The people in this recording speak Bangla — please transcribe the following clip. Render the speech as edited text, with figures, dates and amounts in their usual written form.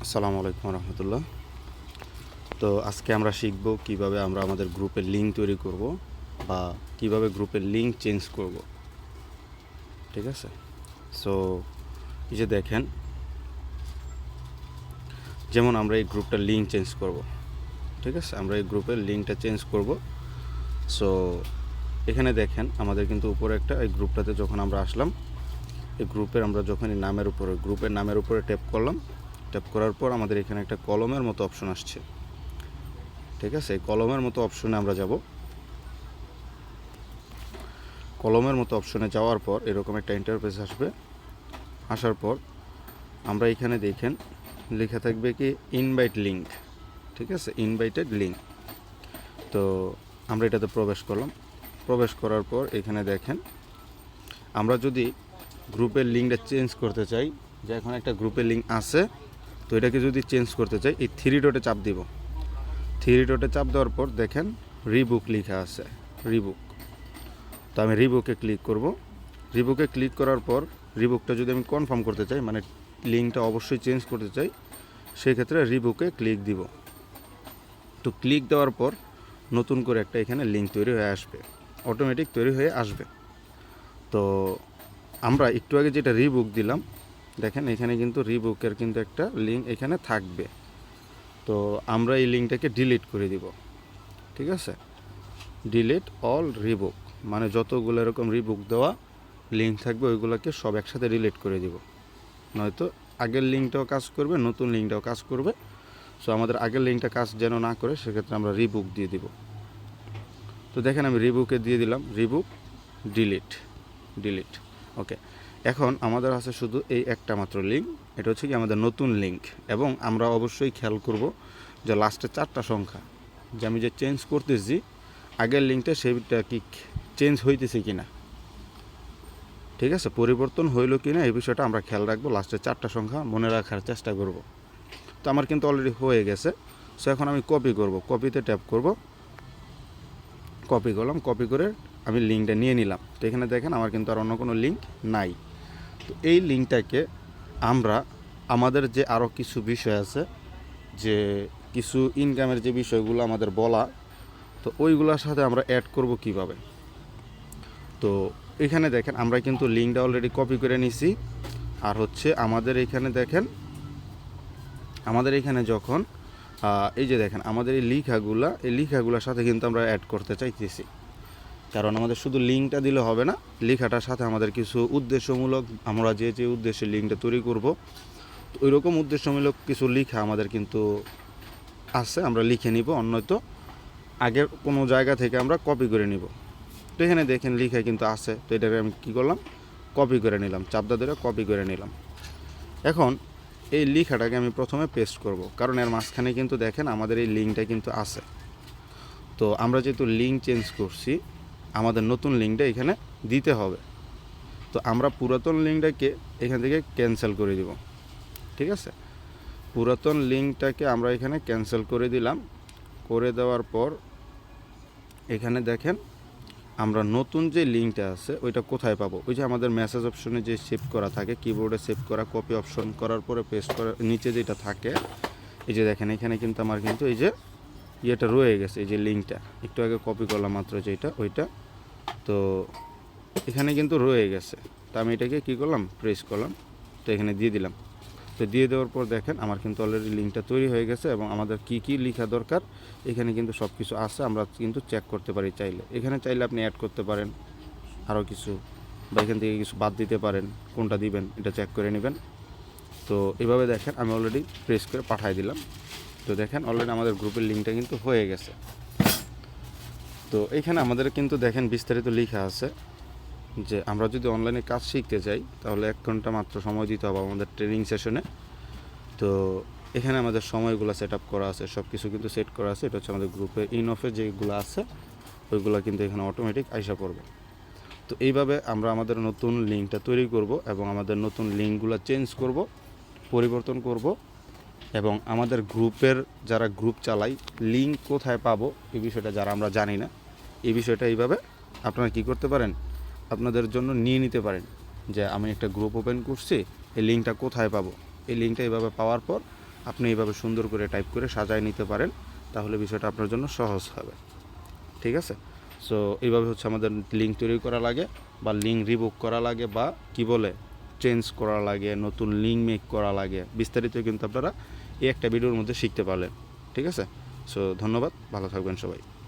আসসালামু আলাইকুম রহমতুল্লাহ। তো আজকে আমরা শিখব কিভাবে আমরা আমাদের গ্রুপের লিঙ্ক তৈরি করব বা কিভাবে গ্রুপের লিঙ্ক চেঞ্জ করব। ঠিক আছে, সো এই যে দেখেন, যেমন আমরা এই গ্রুপটার লিঙ্ক চেঞ্জ করব। ঠিক আছে, আমরা এই গ্রুপের লিঙ্কটা চেঞ্জ করব। সো এখানে দেখেন আমাদের কিন্তু উপরে একটা এই গ্রুপটাতে যখন আমরা আসলাম, এই গ্রুপের আমরা যখন এই গ্রুপের নামের উপরে ট্যাপ করলাম, ট্যাপ করার পর আমাদের এখানে একটা কলমের মতো অপশন আসছে। ঠিক আছে, এই কলমের মতো অপশনে আমরা যাব। কলমের মতো অপশনে যাওয়ার পর এরকম একটা ইন্টারফেস আসবে। আসার পর আমরা এখানে দেখেন লেখা থাকবে কি ইনভাইট লিঙ্ক। ঠিক আছে, ইনভাইটেড লিঙ্ক। তো আমরা এটাতে প্রবেশ করলাম। প্রবেশ করার পর এখানে দেখেন আমরা যদি গ্রুপের লিঙ্কটা চেঞ্জ করতে চাই, যে এখন একটা গ্রুপের লিঙ্ক আছে, তো এটাকে যদি চেঞ্জ করতে চাই এই থ্রি ডটে চাপ দিব। থ্রি ডটে চাপ দেওয়ার পর দেখেন রিবুক লেখা আছে, রিবুক। তো আমি রিবুকে ক্লিক করব। রিবুকে ক্লিক করার পর রিবুকটা যদি আমি কনফার্ম করতে চাই, মানে লিঙ্কটা অবশ্যই চেঞ্জ করতে চাই, সেক্ষেত্রে রিবুকে ক্লিক দিব। তো ক্লিক দেওয়ার পর নতুন করে একটা এখানে লিঙ্ক তৈরি হয়ে আসবে, অটোমেটিক তৈরি হয়ে আসবে। তো আমরা একটু আগে যেটা রিবুক দিলাম, দেখেন এখানে কিন্তু রিবুকের কিন্তু একটা লিঙ্ক এখানে থাকবে। তো আমরা এই লিঙ্কটাকে ডিলিট করে দিব। ঠিক আছে, ডিলিট অল রিবুক, মানে যতগুলো এরকম রিবুক দেওয়া লিঙ্ক থাকবে ওইগুলোকে সব একসাথে ডিলিট করে দিব। নয়তো আগের লিঙ্কটাও কাজ করবে, নতুন লিঙ্কটাও কাজ করবে। সো আমাদের আগের লিঙ্কটা কাজ যেন না করে, সেক্ষেত্রে আমরা রিবুক দিয়ে দিব। তো দেখেন আমি রিবুকে দিয়ে দিলাম, রিবুক ডিলিট, ডিলিট। ওকে, এখন আমাদের আছে শুধু এই একটা মাত্র লিঙ্ক, এটা হচ্ছে কি আমাদের নতুন লিঙ্ক। এবং আমরা অবশ্যই খেয়াল করব যে লাস্টে 4টা সংখ্যা যে আমি যে চেঞ্জ করতেছি আগের লিঙ্কটা, সেইটা কি চেঞ্জ হইতেছে কি না। ঠিক আছে, পরিবর্তন হইল কি না এই বিষয়টা আমরা খেয়াল রাখবো। লাস্টে 4টা সংখ্যা মনে রাখার চেষ্টা করব। তো আমার কিন্তু অলরেডি হয়ে গেছে। সো এখন আমি কপি করব, কপিতে ট্যাপ করব, কপি করলাম, কপি করে আমি লিঙ্কটা নিয়ে নিলাম। তো এখানে দেখেন আমার কিন্তু আর অন্য কোনো লিঙ্ক নাই। তো এই লিঙ্কটাকে আমরা আমাদের যে আরও কিছু বিষয় আছে, যে কিছু ইনকামের যে বিষয়গুলো আমাদের বলা, তো ওইগুলোর সাথে আমরা অ্যাড করব কিভাবে। তো এখানে দেখেন আমরা কিন্তু লিঙ্কটা অলরেডি কপি করে নিছি। আর হচ্ছে আমাদের এখানে দেখেন, আমাদের এখানে যখন এই যে দেখেন আমাদের এই লেখাগুলোর সাথে কিন্তু আমরা অ্যাড করতে চাইতেছি। কারণ আমাদের শুধু লিঙ্কটা দিলে হবে না, লেখাটার সাথে আমাদের কিছু উদ্দেশ্যমূলক, আমরা যে উদ্দেশ্যে লিঙ্কটা তৈরি করব, তো ওই রকম উদ্দেশ্যমূলক কিছু লেখা আমাদের কিন্তু আছে, আমরা লিখে নিব। অন্যতো আগের কোনো জায়গা থেকে আমরা কপি করে নিব। তো এখানে দেখেন লেখা কিন্তু আছে, তো এটাকে আমি কী করলাম, কপি করে নিলাম, চাপদা ধরে কপি করে নিলাম। এখন এই লেখাটাকে আমি প্রথমে পেস্ট করব, কারণ এর মাঝখানে কিন্তু দেখেন আমাদের এই লিঙ্কটা কিন্তু আছে। তো আমরা যেহেতু লিঙ্ক চেঞ্জ করছি, আমাদের নতুন লিঙ্কটা এখানে দিতে হবে। তো আমরা পুরাতন লিঙ্কটাকে এখান থেকে ক্যান্সেল করে দিব। ঠিক আছে, পুরাতন লিঙ্কটাকে আমরা এখানে ক্যান্সেল করে দিলাম। করে দেওয়ার পর এখানে দেখেন আমরা নতুন যে লিঙ্কটা আছে ওইটা কোথায় পাবো। ওই যে আমাদের মেসেজ অপশনে যে সেভ করা থাকে, কিবোর্ডে সেভ করা, কপি অপশন করার পরে পেস্ট করার নিচে যেটা থাকে, এই যে দেখেন এখানে কিন্তু আমার কিন্তু এই যে ইয়েটা রয়ে গেছে, এই যে লিঙ্কটা একটু আগে কপি করলাম মাত্র যেটা, ওইটা তো এখানে কিন্তু রয়ে গেছে। তো আমি এটাকে কী করলাম, প্রেস করলাম, তো এখানে দিয়ে দিলাম। তো দিয়ে দেওয়ার পর দেখেন আমার কিন্তু অলরেডি লিঙ্কটা তৈরি হয়ে গেছে এবং আমাদের কি কি লেখা দরকার এখানে কিন্তু সব কিছু আছে। আমরা কিন্তু চেক করতে পারি চাইলে, এখানে চাইলে আপনি অ্যাড করতে পারেন আরও কিছু, বা এখান থেকে কিছু বাদ দিতে পারেন, কোনটা দিবেন এটা চেক করে নেবেন। তো এভাবে দেখেন আমি অলরেডি প্রেস করে পাঠিয়ে দিলাম। তো দেখেন অলরেডি আমাদের গ্রুপের লিঙ্কটা কিন্তু হয়ে গেছে। তো এখানে আমাদের কিন্তু দেখেন বিস্তারিত লেখা আছে যে আমরা যদি অনলাইনে কাজ শিখতে চাই তাহলে 1 ঘন্টা মাত্র সময় দিতে হবে আমাদের ট্রেনিং সেশনে। তো এখানে আমাদের সময়গুলো সেট আপ করা আছে, সব কিছু কিন্তু সেট করা আছে। এটা হচ্ছে আমাদের গ্রুপে ইন অফে যেগুলো আছে ওইগুলো কিন্তু এখানে অটোমেটিক আইসা পড়বে। তো এইভাবে আমরা আমাদের নতুন লিঙ্কটা তৈরি করব এবং আমাদের নতুন লিঙ্কগুলো চেঞ্জ করব, পরিবর্তন করব। এবং আমাদের গ্রুপের যারা গ্রুপ চালাই লিঙ্ক কোথায় পাবো এই বিষয়টা যারা আমরা জানি না, এই বিষয়টা এইভাবে আপনারা কি করতে পারেন, আপনাদের জন্য নিয়ে নিতে পারেন। যে আমি একটা গ্রুপ ওপেন করছি, এই লিঙ্কটা কোথায় পাবো, এই লিঙ্কটা এইভাবে পাওয়ার পর আপনি এইভাবে সুন্দর করে টাইপ করে সাজায় নিতে পারেন, তাহলে বিষয়টা আপনার জন্য সহজ হবে। ঠিক আছে? সো এইভাবে হচ্ছে আমাদের লিঙ্ক তৈরি করা লাগে, বা লিঙ্ক রিবুক করা লাগে, বা কি বলে চেঞ্জ করা লাগে, নতুন লিঙ্ক মেক করা লাগে, বিস্তারিত কিন্তু আপনারা এই একটা ভিডিওর মধ্যে শিখতে পারলেন। ঠিক আছে? সো ধন্যবাদ, ভালো থাকবেন সবাই।